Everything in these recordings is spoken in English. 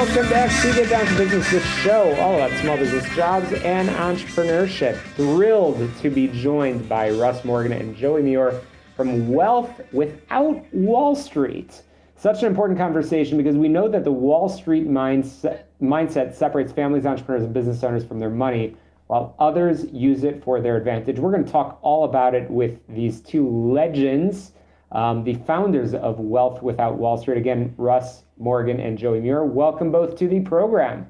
welcome back to Get Down to Business, the show all about small business jobs and entrepreneurship. Thrilled to be joined by Russ Morgan and Joey Mure from Wealth Without Wall Street. Such an important conversation because we know that the Wall Street mindset separates families, entrepreneurs, and business owners from their money, while others use it for their advantage. We're going to talk all about it with these two legends, the founders of Wealth Without Wall Street. Again, Russ Morgan and Joey Mure. Welcome both to the program.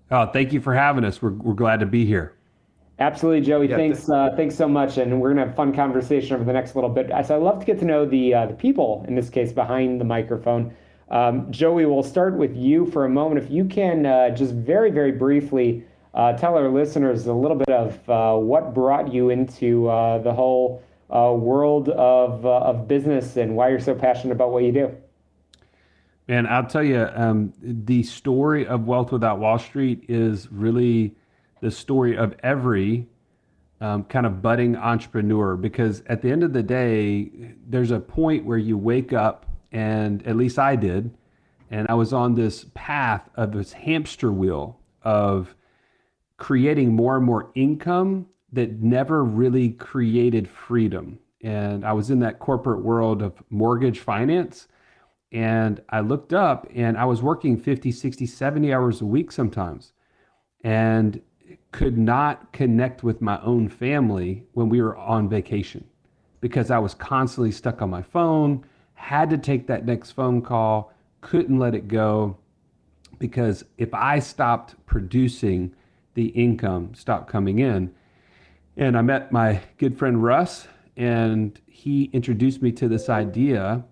Oh, thank you for having us. We're glad to be here. Absolutely, Joey. Yeah, thanks so much. And we're going to have a fun conversation over the next little bit. So I'd love to get to know the people, in this case, behind the microphone. Joey, we'll start with you for a moment. If you can just very, very briefly tell our listeners a little bit of what brought you into the whole world of business and why you're so passionate about what you do. Man, I'll tell you, the story of Wealth Without Wall Street is really the story of every kind of budding entrepreneur, because at the end of the day, there's a point where you wake up, and at least I did, and I was on this path of this hamster wheel of creating more and more income that never really created freedom. And I was in that corporate world of mortgage finance. And I looked up and I was working 50, 60, 70 hours a week sometimes, and could not connect with my own family when we were on vacation because I was constantly stuck on my phone, had to take that next phone call, couldn't let it go, because if I stopped producing, the income stopped coming in. And I met my good friend Russ, and he introduced me to this idea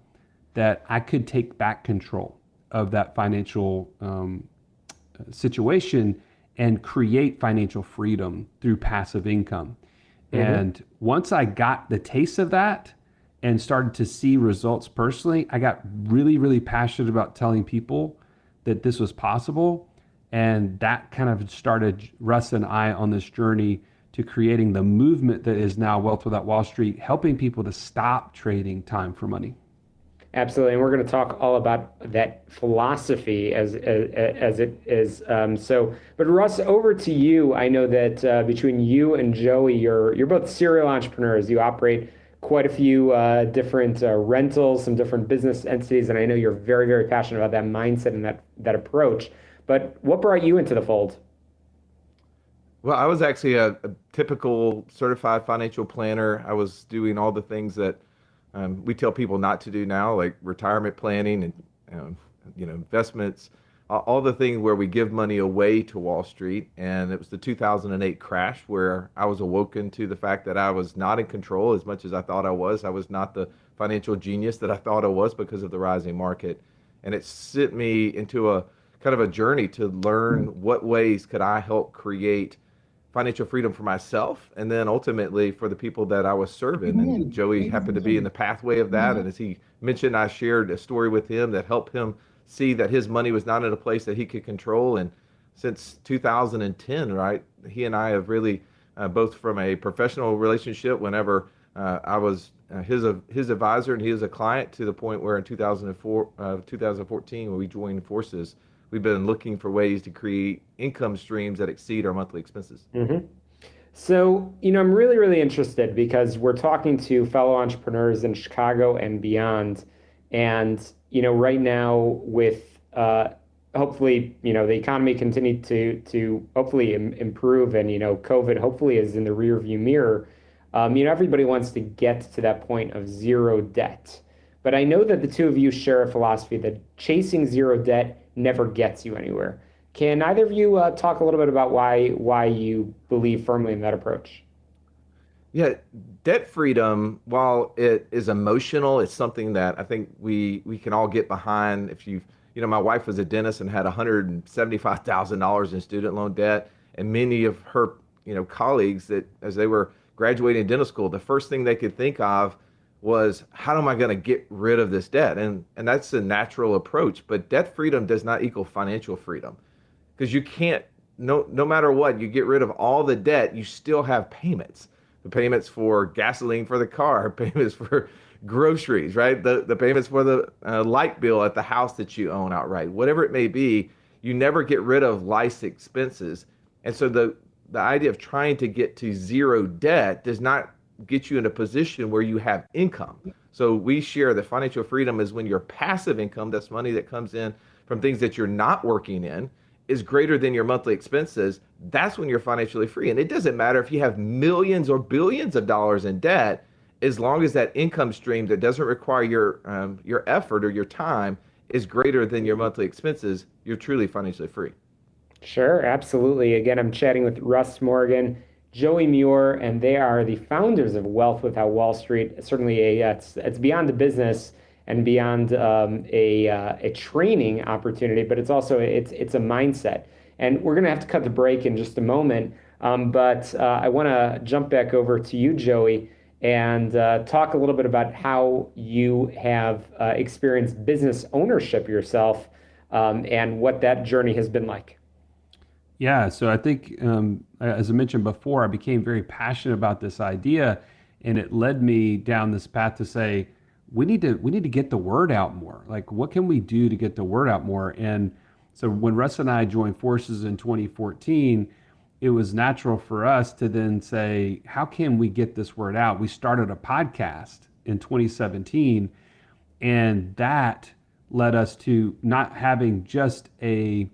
that I could take back control of that financial situation and create financial freedom through passive income. Mm-hmm. And once I got the taste of that and started to see results personally, I got really, really passionate about telling people that this was possible. And that kind of started Russ and I on this journey to creating the movement that is now Wealth Without Wall Street, helping people to stop trading time for money. Absolutely, and we're going to talk all about that philosophy as it is. But Russ, over to you. I know that between you and Joey, you're both serial entrepreneurs. You operate quite a few different rentals, some different business entities, and I know you're very, very passionate about that mindset and that approach. But what brought you into the fold? Well, I was actually a typical certified financial planner. I was doing all the things that we tell people not to do now, like retirement planning and investments, all the things where we give money away to Wall Street. And it was the 2008 crash where I was awoken to the fact that I was not in control as much as I thought I was. I was not the financial genius that I thought I was because of the rising market. And it sent me into a kind of a journey to learn what ways could I help create financial freedom for myself, and then ultimately for the people that I was serving. And Joey happened to be in the pathway of that. And as he mentioned, I shared a story with him that helped him see that his money was not in a place that he could control. And since 2010, right, he and I have really, both from a professional relationship, whenever I was his advisor and he was a client, to the point where in 2014, when we joined forces, we've been looking for ways to create income streams that exceed our monthly expenses. Mm-hmm. So, I'm really, really interested because we're talking to fellow entrepreneurs in Chicago and beyond. And, right now with hopefully, the economy continue to hopefully improve, and, COVID hopefully is in the rearview mirror. Everybody wants to get to that point of zero debt. But I know that the two of you share a philosophy that chasing zero debt never gets you anywhere. Can either of you talk a little bit about why you believe firmly in that approach? Yeah, debt freedom, while it is emotional, it's something that I think we can all get behind. If my wife was a dentist and had $175,000 in student loan debt, and many of her, colleagues that as they were graduating dental school, the first thing they could think of was, how am I going to get rid of this debt? And that's a natural approach, but debt freedom does not equal financial freedom, because you can't, no matter what, you get rid of all the debt, you still have payments. The payments for gasoline for the car, payments for groceries, right? The payments for the light bill at the house that you own outright, whatever it may be. You never get rid of life's expenses. And so the idea of trying to get to zero debt does not get you in a position where you have income. So we share that financial freedom is when your passive income, that's money that comes in from things that you're not working in, is greater than your monthly expenses. That's when you're financially free. And it doesn't matter if you have millions or billions of dollars in debt, as long as that income stream that doesn't require your effort or your time is greater than your monthly expenses, you're truly financially free. Sure, absolutely. Again, I'm chatting with Russ Morgan, Joey Mure, and they are the founders of Wealth Without Wall Street. Certainly, it's beyond a business and beyond a training opportunity, but it's a mindset. And we're going to have to cut the break in just a moment. But I want to jump back over to you, Joey, and talk a little bit about how you have experienced business ownership yourself, and what that journey has been like. Yeah, so I think, as I mentioned before, I became very passionate about this idea, and it led me down this path to say, we need to get the word out more. Like, what can we do to get the word out more? And so when Russ and I joined forces in 2014, it was natural for us to then say, how can we get this word out? We started a podcast in 2017, and that led us to not having just a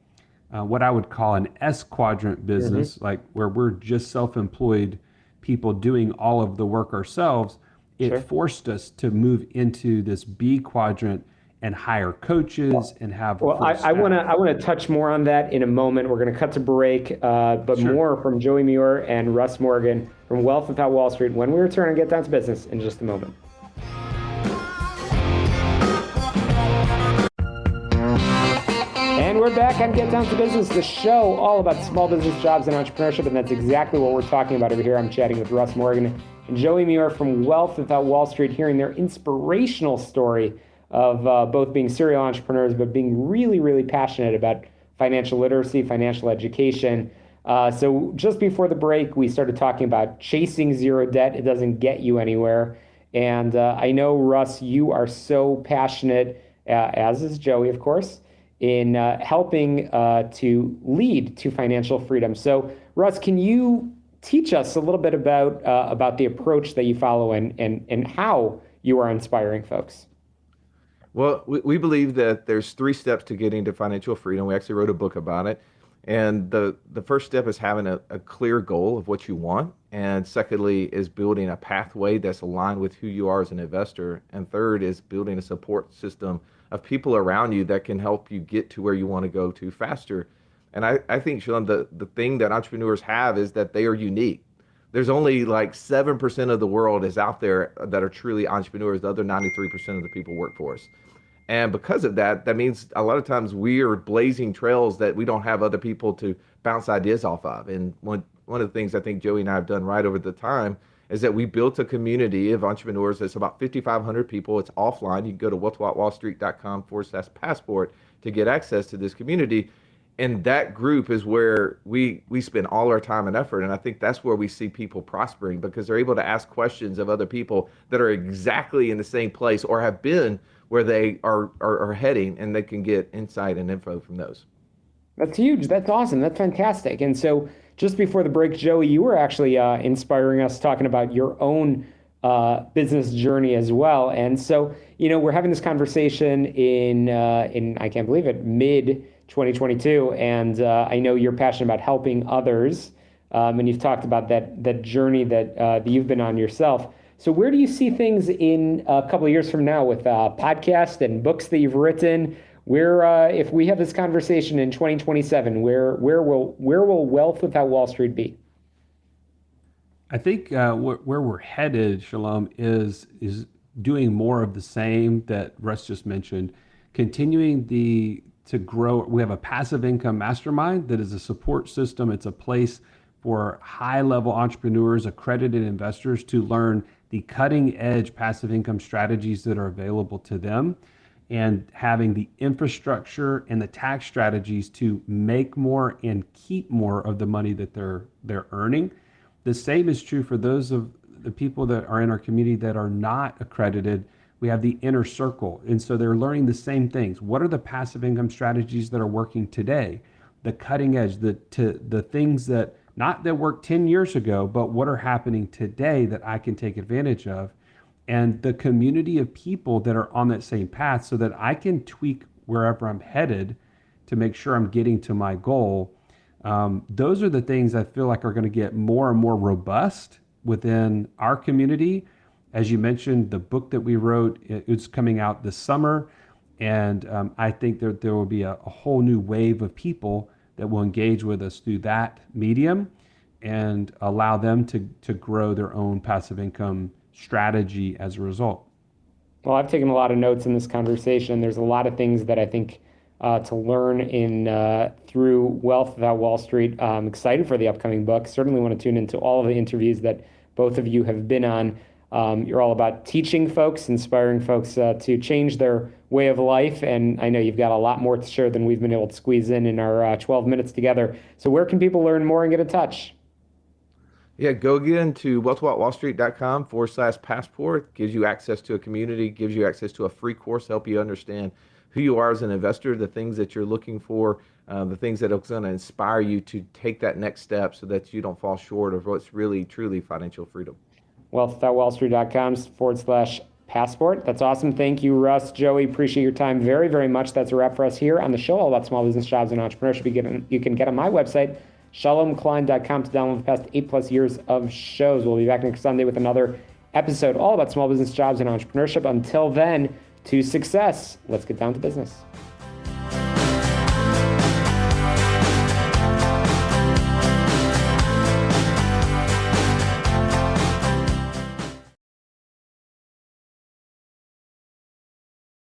what I would call an S quadrant business, like where we're just self-employed people doing all of the work ourselves. It Sure. forced us to move into this B quadrant and hire coaches and have a Well, full I want to staff. I want to touch more on that in a moment. We're going to cut to break, but Sure. more from Joey Muir and Russ Morgan from Wealth Without Wall Street when we return and get down to business in just a moment. And we're back on Get Down to Business, the show all about small business, jobs, and entrepreneurship, and that's exactly what we're talking about over here. I'm chatting with Russ Morgan and Joey Muir from Wealth Without Wall Street, hearing their inspirational story of both being serial entrepreneurs, but being really, really passionate about financial literacy, financial education. So just before the break, we started talking about chasing zero debt. It doesn't get you anywhere. And I know, Russ, you are so passionate, as is Joey, of course, in helping to lead to financial freedom. So, Russ, can you teach us a little bit about the approach that you follow and how you are inspiring folks? Well, we believe that there's three steps to getting to financial freedom. We actually wrote a book about it. And the first step is having a clear goal of what you want. And secondly is building a pathway that's aligned with who you are as an investor. And third is building a support system of people around you that can help you get to where you want to go to faster. And I think, Shalom, the thing that entrepreneurs have is that they are unique. There's only like 7% of the world is out there that are truly entrepreneurs. The other 93% of the people work for us. And because of that, that means a lot of times we are blazing trails that we don't have other people to bounce ideas off of. And one of the things I think Joey and I have done right over the time is that we built a community of entrepreneurs that's about 5,500 people. It's offline. You can go to wealthwithoutwallstreet.com/passport to get access to this community. And that group is where we spend all our time and effort. And I think that's where we see people prospering because they're able to ask questions of other people that are exactly in the same place or have been where they are heading, and they can get insight and info from those. That's huge. That's awesome. That's fantastic. And so just before the break, Joey, you were actually inspiring us talking about your own business journey as well. And so, we're having this conversation in I can't believe it, mid 2022. And I know you're passionate about helping others. And you've talked about that journey that you've been on yourself. So where do you see things in a couple of years from now with podcasts and books that you've written? Where, if we have this conversation in 2027, where will Wealth Without Wall Street be? I think where we're headed, Shalom, is doing more of the same that Russ just mentioned, continuing to grow. We have a passive income mastermind that is a support system. It's a place for high-level entrepreneurs, accredited investors to learn the cutting-edge passive income strategies that are available to them, and having the infrastructure and the tax strategies to make more and keep more of the money that they're earning. The same is true for those of the people that are in our community that are not accredited, We have the inner circle. And so they're learning the same things. What are the passive income strategies that are working today? The cutting edge, the things that not that worked 10 years ago, but what are happening today that I can take advantage of, and the community of people that are on that same path so that I can tweak wherever I'm headed to make sure I'm getting to my goal. Those are the things I feel like are going to get more and more robust within our community. As you mentioned, the book that we wrote, it's coming out this summer. And I think there will be a whole new wave of people that will engage with us through that medium and allow them to grow their own passive income strategy as a result. Well, I've taken a lot of notes in this conversation. There's a lot of things that I think to learn in through Wealth Without Wall Street. I'm excited for the upcoming book. Certainly want to tune into all of the interviews that both of you have been on. You're all about teaching folks, inspiring folks to change their way of life. And I know you've got a lot more to share than we've been able to squeeze in our 12 minutes together. So where can people learn more and get in touch? Yeah, go again to wealthwithoutwallstreet.com/passport. Gives you access to a community, gives you access to a free course, help you understand who you are as an investor, the things that you're looking for, the things that are going to inspire you to take that next step so that you don't fall short of what's really, truly financial freedom. wealthwithoutwallstreet.com/passport. That's awesome. Thank you, Russ, Joey. Appreciate your time very, very much. That's a wrap for us here on the show all about small business, jobs, and entrepreneurship. You can get on my website, shalomklein.com, to download the past 8+ years of shows. We'll be back next Sunday with another episode all about small business, jobs, and entrepreneurship. Until then, to success. Let's get down to business.